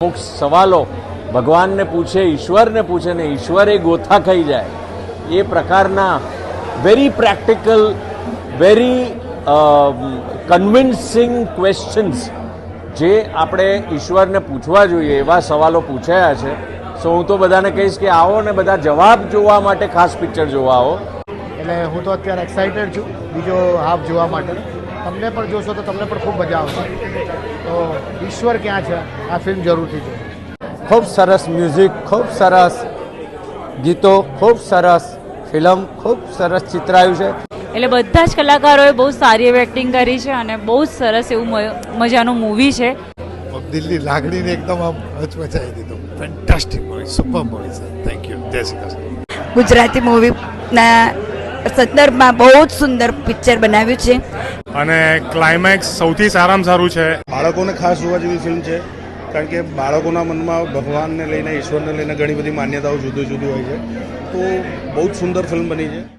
અમુક સવાલો ભગવાનને પૂછે, ઈશ્વરને પૂછે ને ઈશ્વર એ ગોથા ખાઈ જાય એ પ્રકારના very practical, very convincing questions જે આપણે ઈશ્વરને પૂછવા જોઈએ એવા સવાલો પૂછાયા છે. સો હું તો બધાને કહીશ કે આવો ને બધા જવાબ જોવા માટે ખાસ પિક્ચર જોવા આવો. એટલે હું તો અત્યારે એક્સાઇટેડ છું બીજો હાફ જોવા માટે. તમને પણ જોશો તો તમને પણ ખૂબ મજા આવશે. તો ઈશ્વર ક્યાં છે આ ફિલ્મ જરૂરથી જો. ખૂબ સરસ મ્યુઝિક, ખૂબ સરસ ગીતો, ખૂબ સરસ ફિલ્મ, ખૂબ સરસ ચિતરાયું છે. એટલે બધા જ કલાકારોએ બહુ સારી એવી એક્ટિંગ કરી છે અને બહુ જ સરસ એવું મજાનું મૂવી છે. દિલની લાગણીને એકદમ આમ હચમચાવી દીધું. ફેન્ટાસ્ટિક મૂવી, સુપર મૂવી છે. Thank you. જય શ્રી કૃષ્ણ. ગુજરાતી મૂવીના સંદર્ભમાં બહુ જ સુંદર પિક્ચર બનાવ્યું છે અને ક્લાઇમેક્સ સૌથી સારામાં સારું છે. બાળકોને ખાસ જોવા જેવી ફિલ્મ છે, કારણ કે બાળકોના મનમાં ભગવાનને લઈને, ઈશ્વરને લઈને ઘણી બધી માન્યતાઓ જુદી જુદી હોય છે. તો બહુ જ સુંદર ફિલ્મ બની છે.